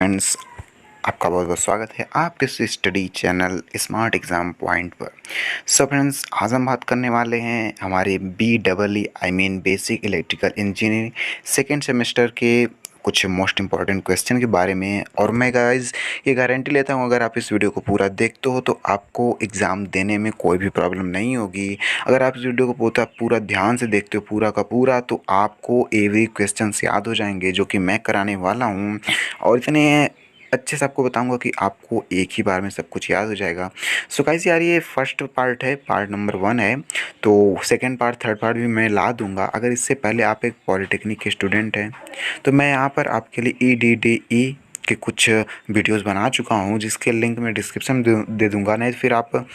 Friends, आपका बहुत बहुत स्वागत है आपके इस study channel smart exam point पर। सो फ्रेंड्स, आज हम बात करने वाले हैं हमारे BEE basic electrical engineering second semester के कुछ मोस्ट इंपॉर्टेंट क्वेश्चन के बारे में। और मैं गाइस ये गारंटी लेता हूँ, अगर आप इस वीडियो को पूरा देखते हो तो आपको एग्ज़ाम देने में कोई भी प्रॉब्लम नहीं होगी। अगर आप इस वीडियो को पूरा ध्यान से देखते हो पूरा का पूरा, तो आपको एवरी क्वेश्चंस याद हो जाएंगे जो कि मैं कराने वाला हूँ। और इतने अच्छे से आपको बताऊंगा कि आपको एक ही बार में सब कुछ याद हो जाएगा। सो गाइस यार, ये फर्स्ट पार्ट है, पार्ट नंबर 1 है, तो सेकंड पार्ट थर्ड पार्ट भी मैं ला दूंगा। अगर इससे पहले आप एक पॉलिटेक्निक के स्टूडेंट हैं तो मैं यहाँ पर आपके लिए EDDE के कुछ वीडियोस बना चुका हूँ, जिसके लिंक मैं डिस्क्रिप्शन दे दूँगा, नहीं तो फिर आप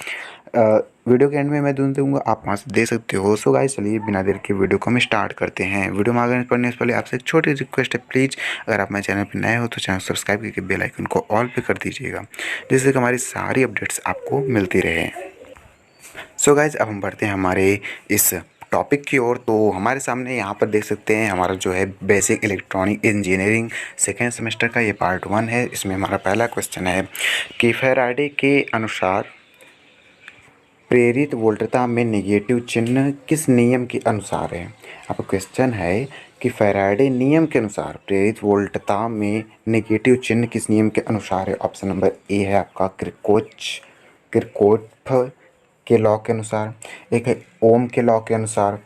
वीडियो के एंड में मैं दूंगा, आप वहाँ से दे सकते हो। सो गाइस, चलिए बिना देर के वीडियो को हम स्टार्ट करते हैं। वीडियो में आगे बढ़ने से पहले आपसे एक छोटी रिक्वेस्ट है, प्लीज़ अगर आप मेरे चैनल पर नए हो तो चैनल सब्सक्राइब करके बेल आइकन को ऑल पे कर दीजिएगा, जिससे कि हमारी सारी अपडेट्स आपको मिलती रहे। सो गाइस, अब हम बढ़ते हैं हमारे इस टॉपिक की ओर। तो हमारे सामने यहाँ पर देख सकते हैं हमारा जो है basic electronic engineering second semester का ये पार्ट 1 है। इसमें हमारा पहला क्वेश्चन है कि फैराडे के अनुसार प्रेरित वोल्टता में नेगेटिव चिन्ह किस नियम के अनुसार है। आपका क्वेश्चन है कि फैराडे नियम के अनुसार प्रेरित वोल्टता में नेगेटिव चिन्ह किस नियम के अनुसार है। ऑप्शन नंबर ए है आपका किरचॉफ के लॉ के अनुसार, एक है ओम के लॉ के अनुसार,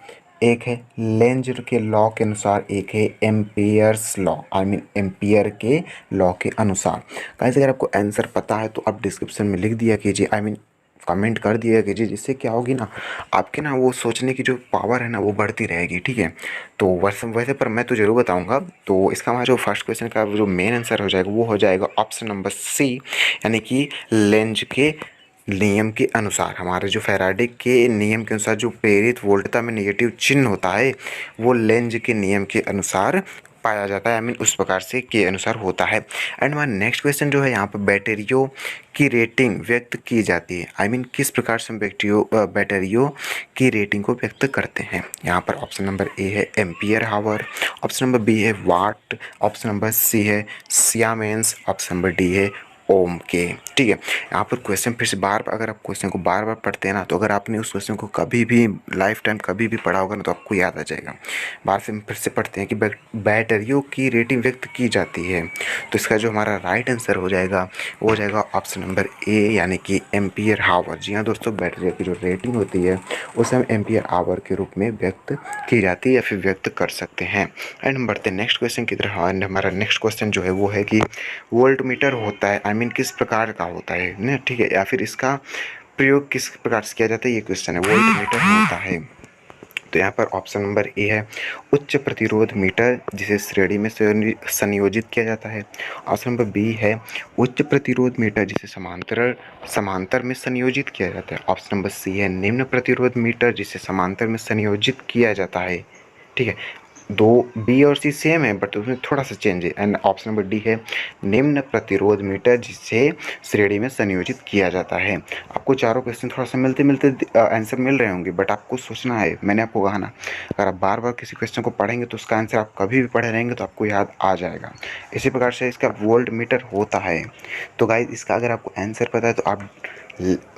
एक है लेंज के लॉ के अनुसार, एक है एम्पियर्स लॉ एम्पियर के लॉ के अनुसार। गाइस, अगर आपको आंसर पता है तो आप डिस्क्रिप्शन में लिख दिया कीजिए, कमेंट कर दिया कीजिए, जिससे क्या होगी ना, आपके ना वो सोचने की जो पावर है ना वो बढ़ती रहेगी। ठीक है, तो वैसे पर मैं तो ज़रूर बताऊंगा। तो इसका हमारा जो फर्स्ट क्वेश्चन का जो मेन आंसर हो जाएगा वो हो जाएगा ऑप्शन नंबर सी, यानी कि लेंज के नियम के अनुसार। हमारे जो फैराडे के नियम के अनुसार जो प्रेरित वोल्टता में नेगेटिव चिन्ह होता है वो लेंज के नियम के अनुसार पाया जाता है, उस प्रकार से के अनुसार होता है। एंड हमारा नेक्स्ट क्वेश्चन जो है, यहाँ पर बैटरियों की रेटिंग व्यक्त की जाती है, किस प्रकार से हम बैटरियों की रेटिंग को व्यक्त करते हैं। यहाँ पर ऑप्शन नंबर ए है एम्पियर हावर, ऑप्शन नंबर बी है वाट, ऑप्शन नंबर सी है सियामेंस, ऑप्शन नंबर डी है ओम के। ठीक है, यहाँ पर क्वेश्चन फिर से अगर आप क्वेश्चन को बार बार पढ़ते हैं ना, तो अगर आपने उस क्वेश्चन को कभी भी लाइफ टाइम कभी भी पढ़ा होगा ना, तो आपको याद आ जाएगा। बार से फिर से पढ़ते हैं कि बैटरियों की रेटिंग व्यक्त की जाती है, तो इसका जो हमारा राइट आंसर हो जाएगा वो हो जाएगा ऑप्शन नंबर ए, यानी कि एम्पियर हावर। जी हाँ दोस्तों, बैटरी की जो रेटिंग होती है उसे हम एम्पियर आवर के रूप में व्यक्त की जाती है या फिर व्यक्त कर सकते हैं। एंड हम बढ़ते हैं नेक्स्ट क्वेश्चन की तरफ। हमारा नेक्स्ट क्वेश्चन जो है वो है कि वोल्ट मीटर होता है, किस प्रकार का होता है ना, ठीक है, या फिर इसका प्रयोग किस प्रकार से किया जाता है, ये क्वेश्चन है। वोल्ट मीटर होता है, तो यहाँ पर ऑप्शन नंबर ए है उच्च प्रतिरोध मीटर, जिसे श्रेणी में संयोजित किया जाता है। ऑप्शन नंबर बी है उच्च प्रतिरोध मीटर, जिसे समांतर में संयोजित किया जाता है। ऑप्शन नंबर सी है निम्न प्रतिरोध मीटर, जिसे समांतर में संयोजित किया जाता है। ठीक है, दो बी और सी सेम है बट उसमें थोड़ा सा चेंज है। एंड ऑप्शन नंबर डी है निम्न प्रतिरोध मीटर, जिसे श्रेणी में संयोजित किया जाता है। आपको चारों क्वेश्चन थोड़ा सा मिलते मिलते आंसर मिल रहे होंगे, बट आपको सोचना है, मैंने आपको कहा ना, अगर आप बार बार किसी क्वेश्चन को पढ़ेंगे तो उसका आंसर आप कभी भी पढ़े रहेंगे तो आपको याद आ जाएगा। इसी प्रकार से इसका वोल्ट मीटर होता है। तो गाइज, इसका अगर आपको आंसर पता है तो आप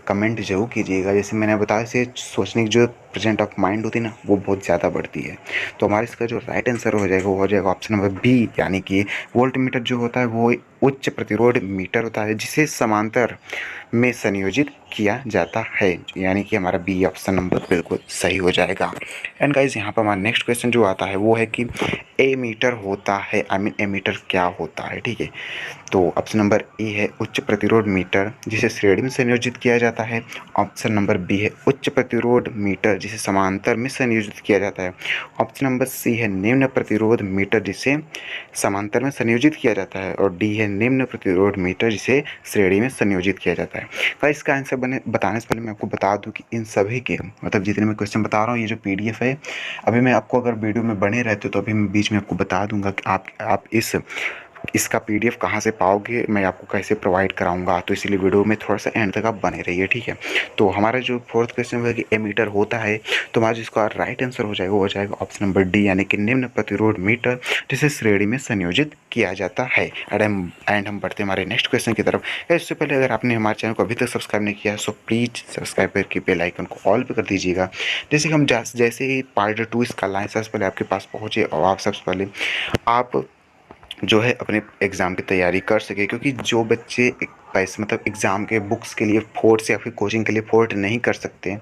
कमेंट जरूर कीजिएगा। जैसे मैंने बताया, इसे सोचने की जो प्रेजेंट ऑफ माइंड होती है ना, वो बहुत ज़्यादा बढ़ती है। तो हमारे इसका जो राइट आंसर हो जाएगा वो हो जाएगा ऑप्शन नंबर बी, यानी कि वोल्ट मीटर जो होता है वो उच्च प्रतिरोध मीटर होता है, जिसे समांतर में संयोजित किया जाता है, यानी कि हमारा बी ऑप्शन नंबर बिल्कुल सही हो जाएगा। एंड गाइज, यहाँ पर हमारा नेक्स्ट क्वेश्चन जो आता है वो है कि ए मीटर होता है, ए मीटर क्या होता है। ठीक है, तो ऑप्शन नंबर ए है उच्च प्रतिरोध मीटर, जिसे श्रेणी में संयोजित किया जाता है। ऑप्शन नंबर बी है उच्च प्रतिरोध मीटर, जिसे समांतर में संयोजित किया जाता है। ऑप्शन नंबर सी है निम्न प्रतिरोध मीटर, जिसे समांतर में संयोजित किया जाता है। और डी है निम्न प्रतिरोध मीटर, जिसे श्रेणी में संयोजित किया जाता है। तो इसका आंसर बताने से पहले मैं आपको बता दूं कि इन सभी के मतलब जितने मैं क्वेश्चन बता रहा हूँ, ये जो PDF है, अभी मैं आपको अगर वीडियो में बने रहते तो अभी मैं बीच में आपको बता दूंगा कि आप इस इसका पीडीएफ कहाँ से पाओगे, मैं आपको कैसे प्रोवाइड कराऊंगा, तो इसीलिए वीडियो में थोड़ा सा एंड तक आप बने रहिए, ठीक है। तो हमारा जो फोर्थ क्वेश्चन है कि एमीटर होता है, तो हमारा जिसका राइट आंसर हो जाएगा वो हो जाएगा ऑप्शन नंबर डी, यानी कि निम्न प्रतिरोध मीटर जिसे श्रेणी में संयोजित किया जाता है। एंड हम बढ़ते हैं हमारे नेक्स्ट क्वेश्चन की तरफ। इससे पहले अगर आपने हमारे चैनल को अभी तक सब्सक्राइब नहीं किया है सो प्लीज़ सब्सक्राइब करके बेल आइकन को ऑल पे कर दीजिएगा, जैसे कि हम जैसे ही पार्ट 2 इसका लाइन सबसे पहले आपके पास पहुँचे और आप सबसे पहले आप जो है अपने एग्ज़ाम की तैयारी कर सके। क्योंकि जो बच्चे पैसे मतलब एग्ज़ाम के बुक्स के लिए फोर्स या फिर कोचिंग के लिए अफोर्ड नहीं कर सकते,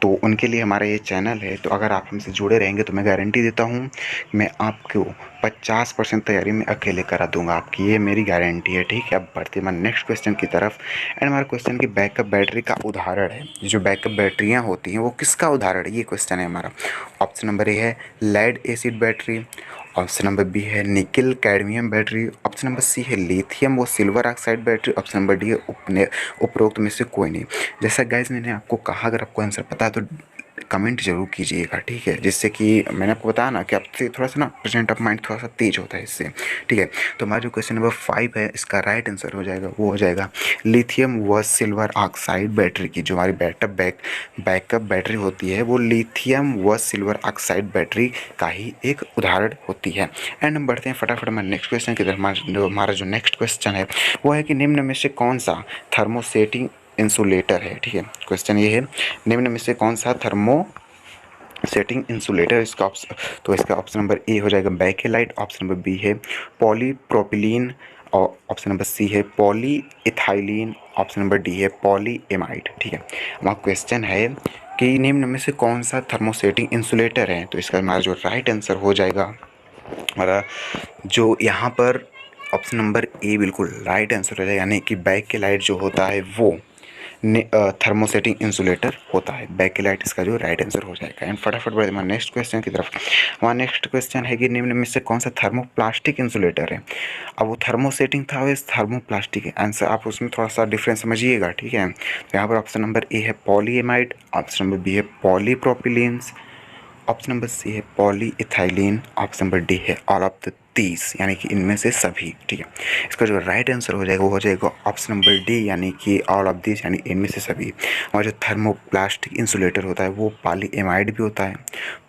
तो उनके लिए हमारा ये चैनल है। तो अगर आप हमसे जुड़े रहेंगे तो मैं गारंटी देता हूँ मैं आपको 50% तैयारी में अकेले करा दूंगा आपकी, ये मेरी गारंटी है, ठीक है। अब बढ़ते हैं नेक्स्ट क्वेश्चन की तरफ। एंड हमारे क्वेश्चन की बैकअप बैटरी का उदाहरण है। जो बैकअप बैटरियाँ होती हैं वो किसका उदाहरण है, ये क्वेश्चन है हमारा। ऑप्शन नंबर ए है lead acid battery, option number B है nickel cadmium battery, option number C है लिथियम व silver oxide battery, option number D है उपरोक्त में से कोई नहीं। जैसा गाइज मैंने आपको कहा, अगर आपको आंसर पता है तो कमेंट जरूर कीजिएगा, ठीक है, जिससे कि मैंने आपको बताया ना कि आपसे थोड़ा सा ना प्रेजेंट ऑफ माइंड थोड़ा सा तेज होता है इससे, ठीक है। तो हमारा जो क्वेश्चन नंबर 5 है इसका राइट आंसर हो जाएगा वो हो जाएगा लिथियम व सिल्वर ऑक्साइड बैटरी की। जो हमारी बैकअप बैटरी होती है वो लिथियम व सिल्वर ऑक्साइड बैटरी का ही एक उदाहरण होती है। एंड हम बढ़ते हैं फटाफट हमारे नेक्स्ट क्वेश्चन की तरफ। हमारा जो नेक्स्ट क्वेश्चन है वो है कि निम्न में से कौन सा थर्मोसेटिंग इंसुलेटर है, ठीक है। क्वेश्चन ये है निम्न में से कौन सा थर्मो सेटिंग इंसुलेटर, इसका ऑप्शन, तो इसका ऑप्शन नंबर ए हो जाएगा बैकेलाइट, ऑप्शन नंबर बी है पॉलीप्रोपिलीन, और ऑप्शन नंबर सी है poly ethylene, option number D है पॉलीएमाइड, ठीक है। हमारा क्वेश्चन है कि निम्न में से कौन सा थर्मोसेटिंग इंसुलेटर है, तो इसका हमारा जो राइट आंसर हो जाएगा हमारा जो यहाँ पर ऑप्शन नंबर ए बिल्कुल राइट आंसर हो जाएगा, यानी कि बैकेलाइट जो होता है वो थर्मोसेटिंग इंसुलेटर होता है। बैकेलाइट इसका जो राइट आंसर हो जाएगा। एंड फटाफट बढ़ते हमारे नेक्स्ट क्वेश्चन की तरफ। हमारा नेक्स्ट क्वेश्चन है कि निम्न में से कौन सा थर्मोप्लास्टिक इंसुलेटर है। अब वो थर्मोसेटिंग था, वो थर्मोप्लास्टिक है। आंसर आप उसमें थोड़ा सा डिफरेंस समझिएगा, ठीक है। तो यहाँ पर ऑप्शन नंबर ए है पॉलीएमाइड, ऑप्शन नंबर बी है पॉलीप्रोपिलीन्स, ऑप्शन नंबर सी है poly ethylene, option number D है ऑल ऑफ द 30, यानी कि इनमें से सभी, ठीक है। इसका जो राइट आंसर हो जाएगा वो हो जाएगा ऑप्शन नंबर डी, यानी कि ऑल ऑफ दिस, यानी इनमें से सभी। और जो थर्मोप्लास्टिक इंसुलेटर होता है वो पॉलीएमाइड भी होता है,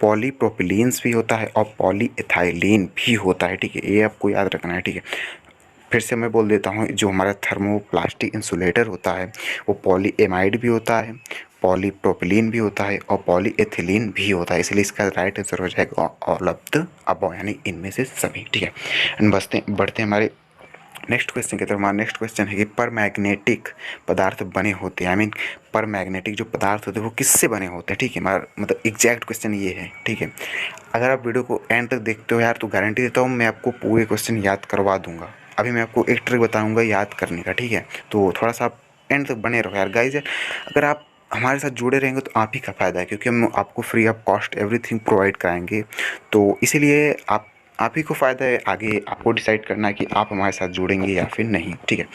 पॉलीप्रोपिलीन्स भी होता है और पॉली इथाइलिन भी होता है, ठीक है। ये आपको याद रखना है, ठीक है। फिर से मैं बोल देता हूँ, जो हमारा थर्मोप्लास्टिक इंसुलेटर होता है वो पॉलीएमाइड भी होता है, पॉलीप्रोपिलीन भी होता है और पॉलीएथिलीन भी होता है। इसलिए इसका राइट आंसर हो जाएगा ऑल ऑफ द अबव, यानी इनमें से सभी, ठीक है। एंड बढ़ते हैं हमारे नेक्स्ट क्वेश्चन की तरफ। हमारा नेक्स्ट क्वेश्चन है कि परमैग्नेटिक पदार्थ बने होते हैं, आई मीन परमैग्नेटिक जो पदार्थ होते हैं वो किससे बने होते हैं, ठीक है। हमारा मतलब एग्जैक्ट क्वेश्चन ये है, ठीक है। अगर आप वीडियो को एंड तक देखते हो यार तो गारंटी देता हूँ मैं आपको पूरे क्वेश्चन याद करवा दूंगा। अभी मैं आपको एक ट्रिक बताऊंगा याद करने का, ठीक है। तो थोड़ा सा आप एंड तक बने रहो यार गाइज। अगर आप हमारे साथ जुड़े रहेंगे तो आप ही का फ़ायदा है, क्योंकि हम आपको free of cost everything provide कराएंगे। तो इसीलिए आप ही को फ़ायदा है, आगे आपको डिसाइड करना है कि आप हमारे साथ जुड़ेंगे या फिर नहीं, ठीक है।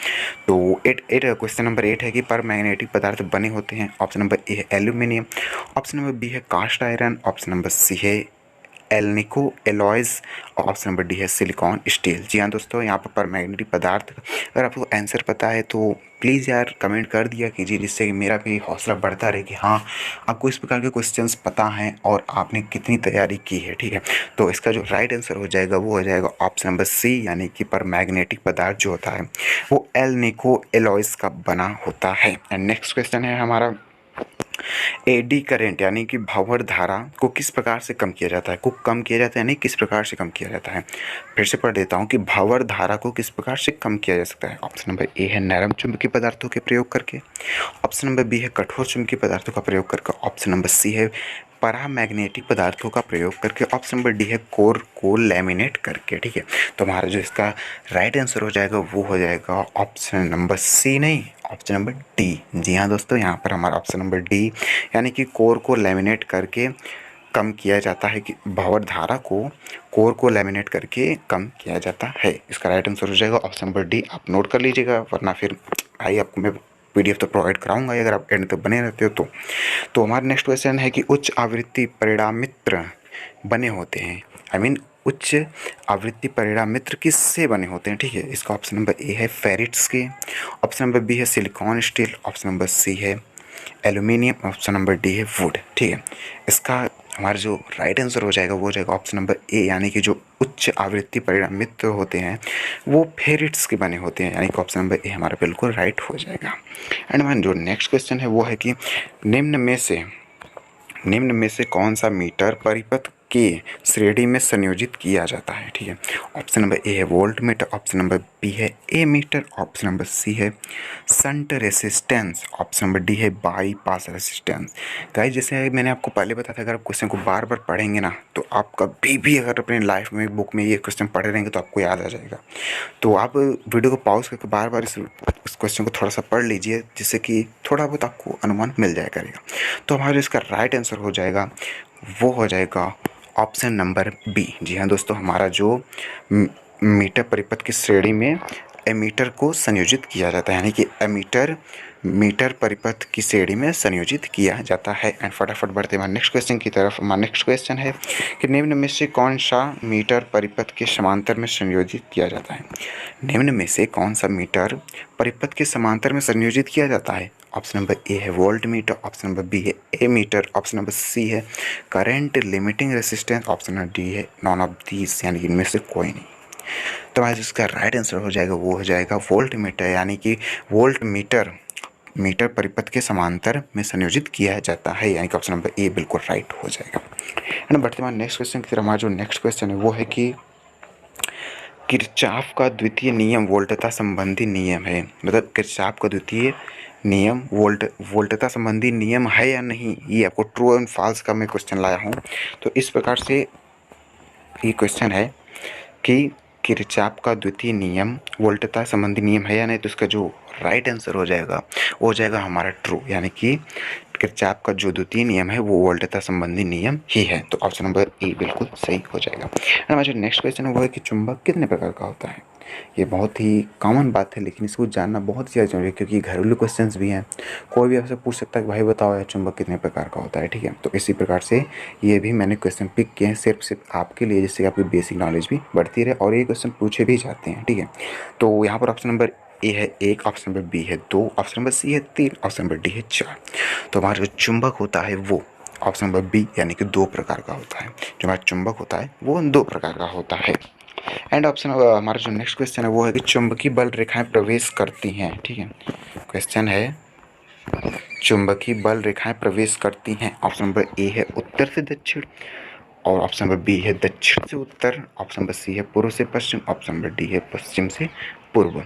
तो क्वेश्चन नंबर 8 है कि परमैग्नेटिक पदार्थ बने होते हैं। ऑप्शन नंबर ए है एल्यूमिनियम, ऑप्शन नंबर बी है cast iron, option number C है एल्निको एलॉयज़ और ऑप्शन नंबर डी है सिलिकॉन स्टील। जी हाँ दोस्तों, यहाँ पर परमैग्नेटिक पदार्थ अगर आपको आंसर पता है तो प्लीज़ यार कमेंट कर दिया कीजिए, जिससे कि मेरा भी हौसला बढ़ता रहे कि हाँ आपको इस प्रकार के क्वेश्चंस पता हैं और आपने कितनी तैयारी की है, ठीक है। तो इसका जो राइट आंसर हो जाएगा वो हो जाएगा ऑप्शन नंबर सी, यानी कि परमैग्नेटिक पदार्थ जो होता है वो एल्निको एलॉयज़ का बना होता है। एंड नेक्स्ट क्वेश्चन है हमारा एडी करेंट, यानी कि भंवर धारा को किस प्रकार से कम किया जाता है, को कम किया जाता है यानी किस प्रकार से कम किया जाता है। फिर से पढ़ देता हूँ कि भंवर धारा को किस प्रकार से कम किया जा सकता है। ऑप्शन नंबर ए है नरम चुंबकीय पदार्थों के प्रयोग करके, ऑप्शन नंबर बी है कठोर चुंबकीय पदार्थों का प्रयोग करके, ऑप्शन नंबर सी है पैरामैग्नेटिक पदार्थों का प्रयोग करके, ऑप्शन नंबर डी है कोर को लैमिनेट करके, ठीक है। तो हमारा जो इसका राइट आंसर हो जाएगा वो हो जाएगा ऑप्शन नंबर सी नहीं, ऑप्शन नंबर डी। जी हाँ दोस्तों, यहाँ पर हमारा ऑप्शन नंबर डी, यानी कि कोर को लैमिनेट करके कम किया जाता है, कि भंवर धारा को कोर को लैमिनेट करके कम किया जाता है। इसका राइट आंसर हो जाएगा ऑप्शन नंबर डी। आप नोट कर लीजिएगा, वरना फिर भाई आपको मैं पीडीएफ तो प्रोवाइड कराऊंगा अगर आप एंड तक बने रहते हो तो हमारा नेक्स्ट क्वेश्चन है कि उच्च आवृत्ति परिणामित्र बने होते हैं, आई मीन उच्च आवृत्ति परिणाम मित्र किससे बने होते हैं? ठीक है, इसका ऑप्शन नंबर ए है फेरिट्स के, ऑप्शन नंबर बी है silicon steel, option number C है एल्यूमिनियम, ऑप्शन नंबर डी है वुड। ठीक है, इसका हमारा जो राइट आंसर हो जाएगा वो हो जाएगा ऑप्शन नंबर ए, यानी कि जो उच्च आवृत्ति परिणाम मित्र होते हैं वो फेरिट्स के बने होते हैं, यानी कि ऑप्शन नंबर ए हमारा बिल्कुल राइट हो जाएगा। एंड हमारा जो नेक्स्ट क्वेश्चन है वो है कि निम्न में से कौन सा मीटर परिपथ के श्रेणी में संयोजित किया जाता है? ठीक है, ऑप्शन नंबर ए है voltmeter, option number B है ammeter, option number C है shunt resistance, option number D है बाईपास रेसिस्टेंस। गाइस, जैसे मैंने आपको पहले बताया था, अगर आप क्वेश्चन को बार बार पढ़ेंगे ना तो आप कभी भी अगर अपने लाइफ में बुक में ये क्वेश्चन पढ़े रहेंगे तो आपको याद आ जाएगा। तो आप वीडियो को पॉज करके बार बार इस क्वेश्चन को थोड़ा सा पढ़ लीजिए, जिससे कि थोड़ा बहुत आपको अनुमान मिल जाया करेगा। तो हमारा इसका राइट आंसर हो जाएगा वो हो जाएगा ऑप्शन नंबर बी। जी हाँ दोस्तों, हमारा जो मीटर परिपथ की श्रेणी में एमीटर को संयोजित किया जाता है, यानी कि एमीटर मीटर परिपथ की श्रेणी में संयोजित किया जाता है। एंड फटाफट बढ़ते हैं नेक्स्ट क्वेश्चन की तरफ। हमारा नेक्स्ट क्वेश्चन है कि निम्न में से कौन सा मीटर परिपथ के समांतर में संयोजित किया जाता है? निम्न में से कौन सा मीटर परिपथ के समांतर में संयोजित किया जाता है? ऑप्शन नंबर ए है voltmeter, option number B है ammeter, option number C है current limiting resistance, option number D है नॉन ऑफ दीज, यानी कि इनमें से कोई नहीं। तो आज इसका राइट आंसर हो जाएगा वो हो जाएगा वोल्ट मीटर, यानी कि वोल्ट मीटर मीटर परिपथ के समांतर में संयोजित किया जाता है, यानी कि ऑप्शन नंबर ए बिल्कुल राइट हो जाएगा। है ना, बढ़ते हैं नेक्स्ट क्वेश्चन की तरफ। हमारा जो नेक्स्ट क्वेश्चन है वो है कि किरचॉफ का द्वितीय नियम वोल्टता संबंधी नियम है, मतलब किरचॉफ का द्वितीय नियम वोल्टता संबंधी नियम है या नहीं, ये आपको ट्रू एंड फॉल्स का मैं क्वेश्चन लाया हूँ। तो इस प्रकार से ये क्वेश्चन है कि किरचॉफ का द्वितीय नियम वोल्टता संबंधी नियम है या नहीं, तो इसका जो राइट आंसर हो जाएगा वो हो जाएगा हमारा ट्रू, यानी कि किरचॉफ का जो द्वितीय नियम है वो वोल्टता संबंधी नियम ही है। तो ऑप्शन नंबर ए बिल्कुल सही हो जाएगा। हमारा जो नेक्स्ट क्वेश्चन है वो है कि चुंबक कितने प्रकार का होता है? ये बहुत ही कॉमन बात है, लेकिन इसको जानना बहुत ही ज़्यादा जरूरी है, क्योंकि घरेलू क्वेश्चंस भी हैं। कोई भी आपसे पूछ सकता है कि भाई बताओ यार चुंबक कितने प्रकार का होता है। ठीक है, तो इसी प्रकार से ये भी मैंने क्वेश्चन पिक किए हैं सिर्फ आपके लिए, जिससे आपकी बेसिक नॉलेज भी बढ़ती रहे और ये क्वेश्चन पूछे भी जाते हैं। ठीक है, तो यहाँ पर ऑप्शन नंबर ए है 1, ऑप्शन नंबर बी है 2, ऑप्शन नंबर सी है 3, ऑप्शन नंबर डी है 4। तो हमारा जो चुंबक होता है वो ऑप्शन नंबर बी यानी कि 2 प्रकार का होता है। जो हमारा चुंबक होता है वो 2 प्रकार का होता है। एंड ऑप्शन हमारा जो नेक्स्ट क्वेश्चन है वो है कि चुंबकीय बल रेखाएं प्रवेश करती हैं। ठीक है, क्वेश्चन है चुंबकीय बल रेखाएं प्रवेश करती हैं। ऑप्शन नंबर ए है उत्तर से दक्षिण, और ऑप्शन नंबर बी है दक्षिण से उत्तर, ऑप्शन नंबर सी है पूर्व से पश्चिम, ऑप्शन नंबर डी है पश्चिम से पूर्व।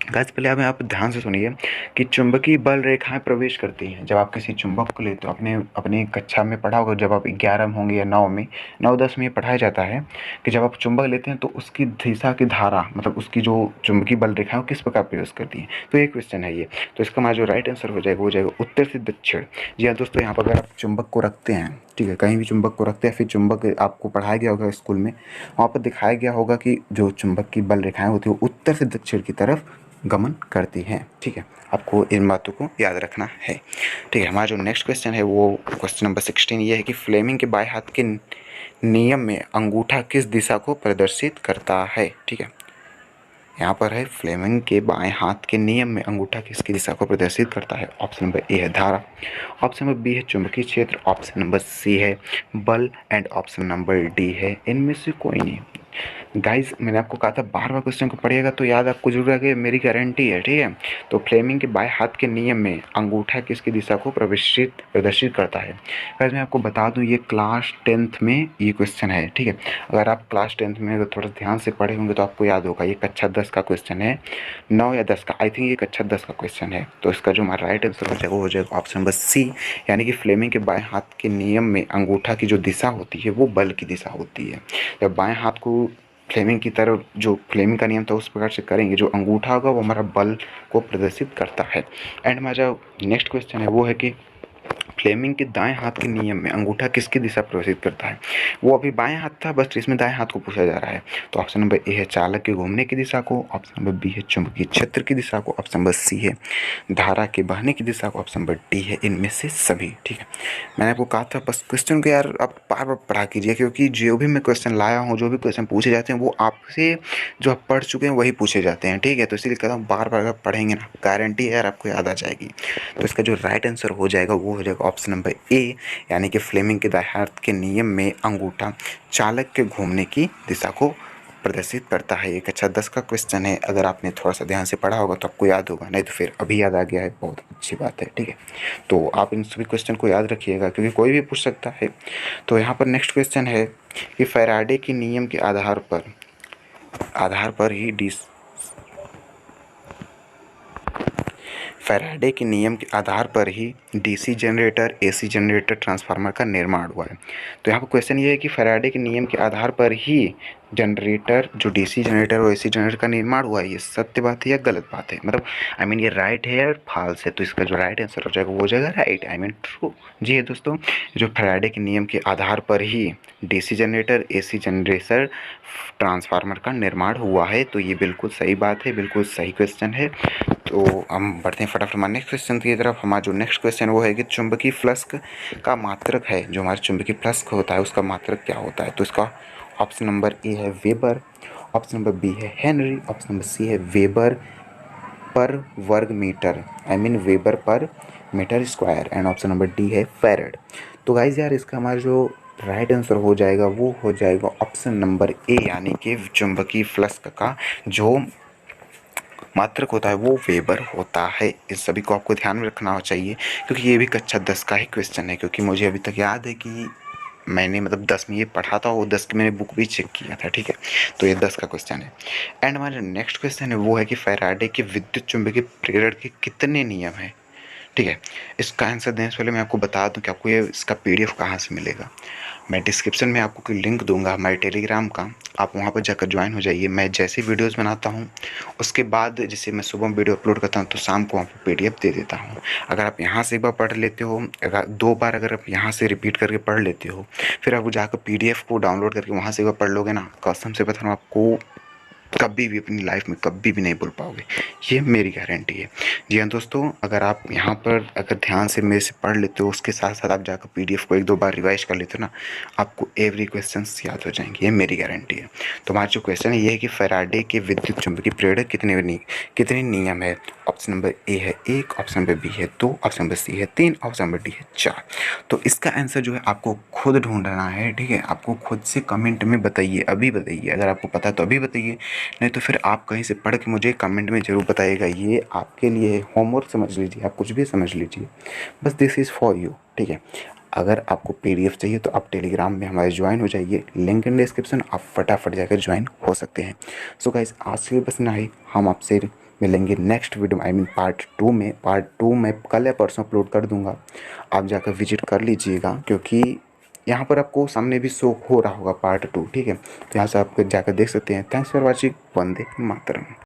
गाइस, पहले आप ध्यान से सुनिए कि चुंबकीय बल रेखाएं प्रवेश करती हैं। जब आप किसी चुंबक को लेते हो, अपने अपने कक्षा में पढ़ा होगा, जब आप 11 में होंगे या 9 में 9-10 में ये पढ़ाया जाता है कि जब आप चुंबक लेते हैं तो उसकी दिशा की धारा, मतलब उसकी जो चुंबकीय बल रेखा है वो किस प्रकार प्रवेश करती है। तो ये क्वेश्चन है ये। तो इसका हमारा जो राइट आंसर हो जाएगा वो हो जाएगा उत्तर से दक्षिण। जी हाँ दोस्तों, यहाँ पर अगर आप चुंबक को रखते हैं, ठीक है, कहीं भी चुंबक को रखते हैं, फिर चुंबक आपको पढ़ाया गया होगा स्कूल में, वहाँ पर दिखाया गया होगा कि जो चुंबक की बल रेखाएं होती है वो उत्तर से दक्षिण की तरफ गमन करती हैं। ठीक है, आपको इन बातों को याद रखना है। ठीक है, हमारा जो नेक्स्ट क्वेश्चन है वो क्वेश्चन नंबर 16 ये है कि फ्लेमिंग के बाएं हाथ के नियम में अंगूठा किस दिशा को प्रदर्शित करता है? ठीक है, यहाँ पर है फ्लेमिंग के बाएं हाथ के नियम में अंगूठा किसकी दिशा को प्रदर्शित करता है? ऑप्शन नंबर ए है धारा, ऑप्शन नंबर बी है चुंबकीय क्षेत्र, ऑप्शन नंबर सी है बल, एंड ऑप्शन नंबर डी है इनमें से कोई नहीं। गाइस, मैंने आपको कहा था बार बार क्वेश्चन को पढ़िएगा तो याद आपको जरूर आएगा, मेरी गारंटी है। ठीक है, तो फ्लेमिंग के बाएं हाथ के नियम में अंगूठा किसकी दिशा को प्रदर्शित करता है? गाइस, मैं आपको बता दूं ये क्लास 10th में ये क्वेश्चन है। ठीक है, अगर आप क्लास 10th में अगर थोड़ा ध्यान से पढ़े होंगे तो आपको याद होगा। ये कक्षा 10 का क्वेश्चन है, 9 या 10 का, आई थिंक ये कक्षा 10 का क्वेश्चन है। तो इसका जो हमारा राइट आंसर हो जाएगा वो हो जाएगा ऑप्शन नंबर सी, यानी कि फ्लेमिंग के बाएं हाथ के नियम में अंगूठा की जो दिशा होती है वो बल की दिशा होती है। जब बाएं हाथ को फ्लेमिंग की तरफ, जो फ्लेमिंग का नियम था उस प्रकार से करेंगे, जो अंगूठा होगा वो हमारा बल को प्रदर्शित करता है। एंड हमारा जो नेक्स्ट क्वेश्चन है वो है कि फ्लेमिंग के दाएं हाथ के नियम में अंगूठा किसकी दिशा प्रदर्शित करता है? वो अभी बाएं हाथ था, बस इसमें दाएं हाथ को पूछा जा रहा है। तो ऑप्शन नंबर ए है चालक के घूमने की दिशा को, ऑप्शन नंबर बी है चुंबकीय क्षेत्र की दिशा को, ऑप्शन नंबर सी है धारा के बहने की दिशा को, ऑप्शन नंबर डी है इनमें से सभी। ठीक है, मैंने आपको कहा था बस क्वेश्चन को यार आप बार बार पढ़ा कीजिए, क्योंकि जो भी मैं क्वेश्चन लाया हूँ, जो भी क्वेश्चन पूछे जाते हैं वो आपसे जो आप पढ़ चुके हैं वही पूछे जाते हैं। ठीक है, तो इसीलिए कहता हूँ बार बार अगर पढ़ेंगे ना, गारंटी है यार आपको याद आ जाएगी। तो इसका जो राइट आंसर हो जाएगा वो हो जाएगा ऑप्शन नंबर ए, यानी कि फ्लेमिंग के दाएं हाथ के नियम में अंगूठा चालक के घूमने की दिशा को प्रदर्शित करता है। एक अच्छा 10 का क्वेश्चन है, अगर आपने थोड़ा सा ध्यान से पढ़ा होगा तो आपको याद होगा, नहीं तो फिर अभी याद आ गया है, बहुत अच्छी बात है। ठीक है, तो आप इन सभी क्वेश्चन को याद रखिएगा क्योंकि कोई भी पूछ सकता है। तो यहाँ पर नेक्स्ट क्वेश्चन है कि फैराडे के नियम के आधार पर ही फैराडे के नियम के आधार पर ही DC generator, AC generator, transformer का निर्माण हुआ है। तो यहाँ पर क्वेश्चन ये है कि फैराडे के नियम के आधार पर ही जनरेटर, जो डीसी जनरेटर और एसी जनरेटर का निर्माण हुआ है, ये सत्य बात है या गलत बात है? मतलब आई मीन ये राइट है या फॉल्स है? तो इसका जो राइट आंसर हो जाएगा वो हो जाएगा राइट, आई मीन ट्रू। जी है दोस्तों, जो फैराडे के नियम के आधार पर ही DC generator, AC generator, transformer का निर्माण हुआ है, तो ये बिल्कुल सही बात है, बिल्कुल सही क्वेश्चन है। तो हम बढ़ते हैं फटाफट हमारे नेक्स्ट क्वेश्चन की तरफ। हमारा जो नेक्स्ट क्वेश्चन वो है कि चुंबकीय फ्लक्स का मात्रक है, जो हमारा चुंबकीय फ्लक्स होता है उसका मात्रक क्या होता है? तो इसका ऑप्शन नंबर ए है वेबर, ऑप्शन नंबर बी है हेनरी, ऑप्शन नंबर सी है वेबर पर वर्ग meter, I mean weber per meter square, and option number D है फैरड। तो गाइज यार इसका हमारा जो राइट आंसर हो जाएगा वो हो जाएगा ऑप्शन नंबर ए, यानी कि चुंबकीय फ्लक्स का जो मात्रक होता है वो वेबर होता है। इस सभी को आपको ध्यान में रखना चाहिए क्योंकि ये भी कक्षा 10 का ही क्वेश्चन है, क्योंकि मुझे अभी तक याद है कि मैंने मतलब 10 में ये पढ़ा था, वो 10 की मैंने बुक भी चेक किया था। ठीक है, तो ये 10 का क्वेश्चन है। एंड हमारा नेक्स्ट क्वेश्चन है वो है कि फैराडे के विद्युत चुंबकीय प्रेरण के कितने नियम हैं? ठीक है, इसका आंसर देने से पहले मैं आपको बता दूं कि आपको ये इसका पीडीएफ कहाँ से मिलेगा। मैं डिस्क्रिप्शन में आपको कोई लिंक दूंगा हमारे टेलीग्राम का, आप वहाँ पर जाकर ज्वाइन हो जाइए। मैं जैसे वीडियोस बनाता हूँ उसके बाद, जैसे मैं सुबह वीडियो अपलोड करता हूँ तो शाम को वहाँ पर पीडीएफ दे देता हूँ। अगर आप यहाँ से एक बार पढ़ लेते हो, अगर 2 बार अगर आप यहाँ से रिपीट करके पढ़ लेते हो, फिर आप जाकर पीडीएफ को डाउनलोड करके वहाँ से एक बार पढ़ लोगे ना, कसम से बता रहा हूँ आपको कभी भी अपनी लाइफ में कभी भी नहीं भूल पाओगे, ये मेरी गारंटी है। जी हाँ दोस्तों, अगर आप यहाँ पर अगर ध्यान से मेरे से पढ़ लेते हो, उसके साथ साथ आप जाकर पीडीएफ को 1-2 बार रिवाइज कर लेते हो ना, आपको एवरी क्वेश्चन याद हो जाएंगे, ये मेरी गारंटी है। तो हमारा जो क्वेश्चन है ये है कि फैराडे के विद्युत चुंबकीय प्रेरण कितने नियम है? ऑप्शन नंबर ए है 1, ऑप्शन नंबर बी है 2, ऑप्शन नंबर सी है 3, ऑप्शन नंबर डी है 4। तो इसका आंसर जो है आपको खुद ढूंढना है। ठीक है, आपको खुद से कमेंट में बताइए, अभी बताइए, अगर आपको पता है तो अभी बताइए, नहीं तो फिर आप कहीं से पढ़ के मुझे कमेंट में ज़रूर बताइएगा। ये आपके लिए होमवर्क समझ लीजिए, आप कुछ भी समझ लीजिए, बस दिस इज़ फॉर यू। ठीक है, अगर आपको पीडीएफ चाहिए तो आप टेलीग्राम में हमारे ज्वाइन हो जाइए, लिंक इन डिस्क्रिप्शन, आप फटाफट जाकर ज्वाइन हो सकते हैं। सो गाइस आज के लिए बस इतना ही, हम आपसे मिलेंगे next video I mean part 2 में। पार्ट 2 मैं कल या परसों अपलोड कर दूंगा, आप जाकर विजिट कर लीजिएगा, क्योंकि यहाँ पर आपको सामने भी शो हो रहा होगा पार्ट 2। ठीक है, तो यहाँ से आप जाकर देख सकते हैं। Thanks for watching, Vande Mataram.